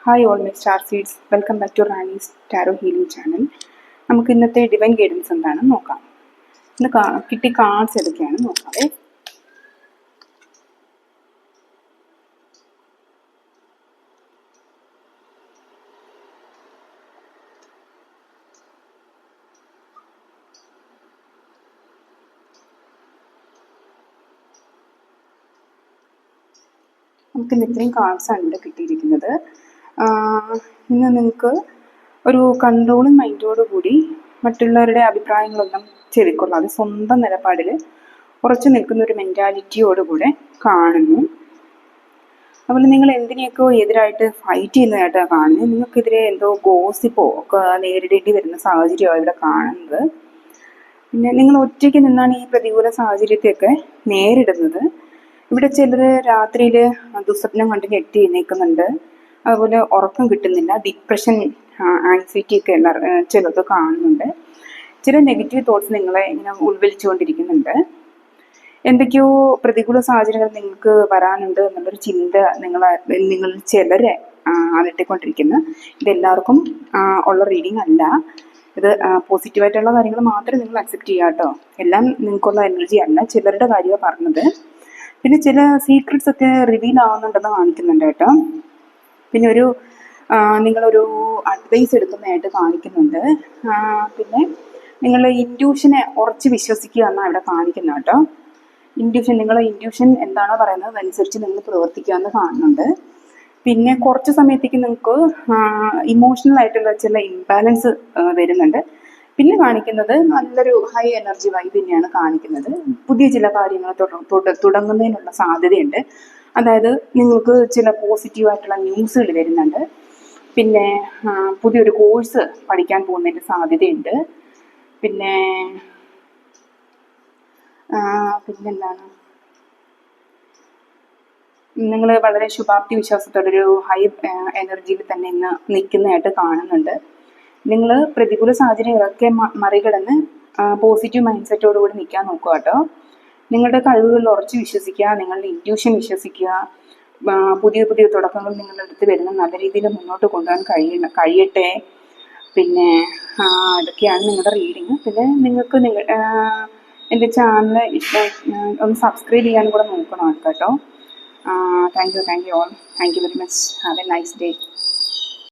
Hi all my star seeds, welcome back to Rani's tarot healing channel. നമുക്ക് ഇന്നത്തെ divine guidance എന്താണെന്ന് നോക്കാം. ഇന്ന് കിട്ടി കാർഡ്സ് ഏതൊക്കെയാണ് നോക്കാവേ. നമുക്ക് ഇന്ന് ഇത്രയും കാർഡ്സാണ് ഇവിടെ കിട്ടിയിരിക്കുന്നത്. ഇന്ന് നിങ്ങൾക്ക് ഒരു കൺട്രോളിങ് മൈൻഡോടുകൂടി മറ്റുള്ളവരുടെ അഭിപ്രായങ്ങളൊന്നും ചെവിക്കൊള്ളാതെ സ്വന്തം നിലപാടിൽ ഉറച്ചു നിൽക്കുന്ന ഒരു മെൻറ്റാലിറ്റിയോടുകൂടെ കാണുന്നു. അതുപോലെ നിങ്ങൾ എന്തിനെയൊക്കെ എതിരായിട്ട് ഫൈറ്റ് ചെയ്യുന്നതായിട്ടാണ് കാണുന്നത്. നിങ്ങൾക്കെതിരെ എന്തോ ഗോസിപ്പോ ഒക്കെ നേരിടേണ്ടി വരുന്ന സാഹചര്യമാണ് ഇവിടെ കാണുന്നത്. പിന്നെ നിങ്ങൾ ഒറ്റയ്ക്ക് നിന്നാണ് ഈ പ്രതികൂല സാഹചര്യത്തെയൊക്കെ നേരിടുന്നത്. ഇവിടെ ചിലർ രാത്രിയിൽ ദുസ്വപ്നം കണ്ട് ഞെട്ടി എഴുന്നേൽക്കുന്നുണ്ട്. അതുപോലെ ഉറക്കം കിട്ടുന്നില്ല, ഡിപ്രഷൻ, ആൻസൈറ്റി ഒക്കെ ചിലർക്ക് കാണുന്നുണ്ട്. ചില നെഗറ്റീവ് തോട്ട്സ് നിങ്ങളെ ഇങ്ങനെ ഉൾവലിച്ചുകൊണ്ടിരിക്കുന്നുണ്ട്. എന്തൊക്കെയോ പ്രതികൂല സാഹചര്യങ്ങൾ നിങ്ങൾക്ക് വരാനുണ്ട് എന്നുള്ളൊരു ചിന്ത നിങ്ങൾ ചിലരെ അലട്ടിക്കൊണ്ടിരിക്കുന്നു. ഇതെല്ലാവർക്കും ഉള്ള റീഡിങ് അല്ല. ഇത് പോസിറ്റീവായിട്ടുള്ള കാര്യങ്ങൾ മാത്രമേ നിങ്ങൾ അക്സെപ്റ്റ് ചെയ്യുക കേട്ടോ. എല്ലാം നിങ്ങൾക്കുള്ള എനർജി അല്ല, ചിലരുടെ കാര്യമാണ് പറഞ്ഞത്. പിന്നെ ചില സീക്രട്സ് ഒക്കെ റിവീൽ ആവുന്നുണ്ടെന്ന് കാണിക്കുന്നുണ്ട് കേട്ടോ. പിന്നെ നിങ്ങളൊരു അഡ്വൈസ് എടുക്കുന്നതായിട്ട് കാണിക്കുന്നുണ്ട്. പിന്നെ നിങ്ങളുടെ ഇൻറ്റ്യൂഷനെ ഉറച്ച് വിശ്വസിക്കുക എന്നാണ് ഇവിടെ കാണിക്കുന്നത് കേട്ടോ. നിങ്ങളുടെ ഇൻറ്റ്യൂഷൻ എന്താണോ പറയുന്നത് അതനുസരിച്ച് നിങ്ങൾ പ്രവർത്തിക്കുക എന്ന് കാണുന്നുണ്ട്. പിന്നെ കുറച്ച് സമയത്തേക്ക് നിങ്ങൾക്ക് ഇമോഷണൽ ആയിട്ടുള്ള ചില ഇംബാലൻസ് വരുന്നുണ്ട്. പിന്നെ കാണിക്കുന്നത് നല്ലൊരു ഹൈ എനർജി വൈബ് തന്നെയാണ് കാണിക്കുന്നത്. പുതിയ ചില കാര്യങ്ങൾ തുടങ്ങുന്നതിനുള്ള സാധ്യതയുണ്ട്. അതായത് നിങ്ങൾക്ക് ചില പോസിറ്റീവായിട്ടുള്ള ന്യൂസുകൾ വരുന്നുണ്ട്. പിന്നെ പുതിയൊരു കോഴ്സ് പഠിക്കാൻ പോകുന്നതിൻ്റെ സാധ്യതയുണ്ട്. പിന്നെന്താണ്, നിങ്ങൾ വളരെ ശുഭാപ്തി വിശ്വാസത്തോടൊരു ഹൈ എനർജിയിൽ തന്നെ ഇന്ന് നിൽക്കുന്നതായിട്ട് കാണുന്നുണ്ട്. നിങ്ങൾ പ്രതികൂല സാഹചര്യങ്ങളൊക്കെ മറികടന്ന് പോസിറ്റീവ് മൈൻഡ് സെറ്റോടുകൂടി നിൽക്കാൻ നോക്കുക കേട്ടോ. നിങ്ങളുടെ കഴിവുകളിൽ ഉറച്ച് വിശ്വസിക്കുക, നിങ്ങളുടെ ഇൻറ്റ്യൂഷൻ വിശ്വസിക്കുക. പുതിയ പുതിയ തുടക്കങ്ങൾ നിങ്ങളുടെ അടുത്ത് വരുന്ന നല്ല രീതിയിൽ മുന്നോട്ട് കൊണ്ടുപോകാൻ കഴിയട്ടെ. പിന്നെ ഇതൊക്കെയാണ് നിങ്ങളുടെ റീഡിങ്. പിന്നെ നിങ്ങൾക്ക് എൻ്റെ ചാനൽ ഒന്ന് സബ്സ്ക്രൈബ് ചെയ്യാൻ കൂടെ നോക്കണം കേട്ടോ. Thank you all. Thank you very much. Have A nice day.